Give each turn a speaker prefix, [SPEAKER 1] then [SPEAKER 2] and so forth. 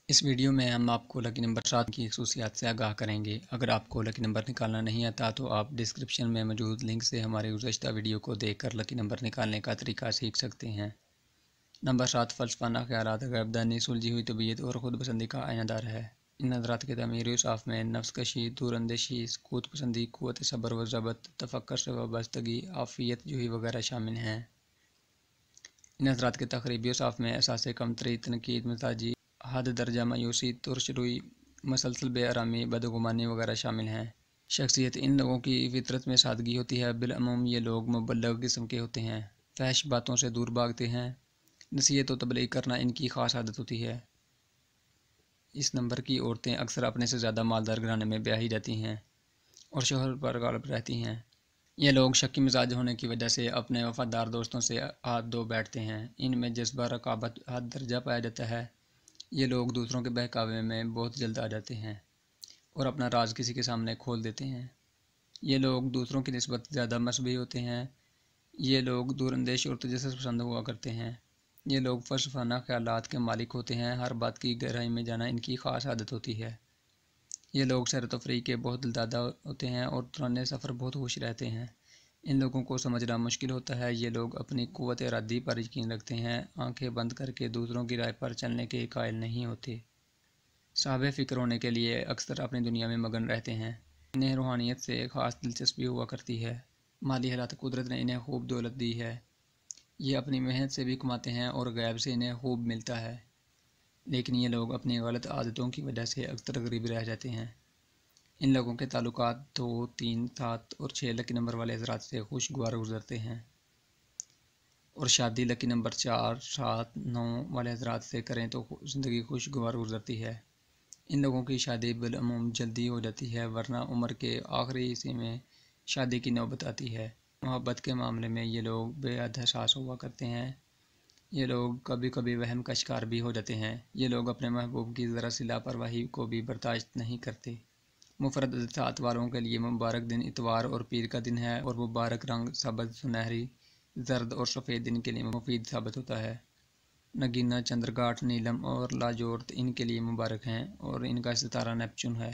[SPEAKER 1] اس video میں ہم آپ کو لکی نمبر 7 کی خصوصیات سے آگاہ کریں گے۔ اگر آپ کو لکی نمبر نکالنا نہیں آتا تو آپ ڈسکرپشن میں موجود لنک سے ہمارے گزشتہ ویڈیو کو دیکھ کر لکی نمبر نکالنے کا طریقہ سیکھ سکتے ہیں۔ نمبر 7 فلسفانہ خیالات، غیب دانی، سلجھی ہوئی طبیعت اور خود پسندی کا آئینہ دار ہے۔ ان نظرات کے تعمیری اوصاف میں نفس کشی، دور اندیشی، سکوت پسندی، قوت صبر و ضبط، تفکر سے وابستگی، عافیت جوئی وغیرہ شامل ہیں۔ ان نظرات کے تقریبی اوصاف میں احساس کمتری، تنقید مزاجی، حد درجہ مایوسی، ترش روی، مسلسل بے آرامی، بدگمانی وغیرہ شامل ہیں۔ شخصیت، ان لوگوں کی فطرت میں سادگی ہوتی ہے۔ بالعموم یہ لوگ مبلغ قسم کے ہوتے ہیں، فحش باتوں سے دور بھاگتے ہیں، نصیحت و تبلیغ کرنا ان کی خاص عادت ہوتی ہے۔ اس نمبر کی عورتیں اکثر اپنے سے زیادہ مالدار گھرانے میں بیاہی جاتی ہیں اور شوہر پر غالب رہتی ہیں۔ یہ لوگ شکی مزاج ہونے کی وجہ سے اپنے وفادار دوستوں سے ہاتھ دھو بیٹھتے ہیں۔ ان میں جذبہ رقابت حد درجہ پایا جاتا ہے۔ یہ لوگ دوسروں کے بہکاوے میں بہت جلد آ جاتے ہیں اور اپنا راز کسی کے سامنے کھول دیتے ہیں۔ یہ لوگ دوسروں کی نسبت زیادہ مذہبی ہوتے ہیں۔ یہ لوگ دور اندیش اور تجسس پسند ہوا کرتے ہیں۔ یہ لوگ فلسفانہ خیالات کے مالک ہوتے ہیں۔ ہر بات کی گہرائی میں جانا ان کی خاص عادت ہوتی ہے۔ یہ لوگ سیر و تفریح کے بہت دلدادہ ہوتے ہیں اور دوران سفر بہت خوش رہتے ہیں۔ ان لوگوں کو سمجھنا مشکل ہوتا ہے۔ یہ لوگ اپنی قوت ارادی پر یقین رکھتے ہیں، آنکھیں بند کر کے دوسروں کی رائے پر چلنے کے قائل نہیں ہوتے۔ صاحب فکر ہونے کے لیے اکثر اپنی دنیا میں مگن رہتے ہیں۔ انہیں روحانیت سے خاص دلچسپی ہوا کرتی ہے۔ مالی حالات، قدرت نے انہیں خوب دولت دی ہے۔ یہ اپنی محنت سے بھی کماتے ہیں اور غیب سے انہیں خوب ملتا ہے، لیکن یہ لوگ اپنی غلط عادتوں کی وجہ سے اکثر غریب رہ جاتے ہیں۔ ان لوگوں کے تعلقات 2، 3، 7 اور 6 لکی نمبر والے حضرات سے خوشگوار گزرتے ہیں، اور شادی لکی نمبر 4، 7، 9 والے حضرات سے کریں تو زندگی خوشگوار گزرتی ہے۔ ان لوگوں کی شادی بالعموم جلدی ہو جاتی ہے، ورنہ عمر کے آخری حصے میں شادی کی نوبت آتی ہے۔ محبت کے معاملے میں یہ لوگ بے حد حساس ہوا کرتے ہیں۔ یہ لوگ کبھی کبھی وہم کا شکار بھی ہو جاتے ہیں۔ یہ لوگ اپنے محبوب کی ذرا سی لاپرواہی کو بھی برداشت نہیں کرتے۔ مفرد عدد والوں کے لیے مبارک دن اتوار اور پیر کا دن ہے، اور مبارک رنگ سبز، سنہری، زرد اور سفید دن کے لیے مفید ثابت ہوتا ہے۔ نگینا، چندرگھاٹ، نیلم اور لاجورد ان کے لیے مبارک ہیں، اور ان کا ستارہ نیپچون ہے۔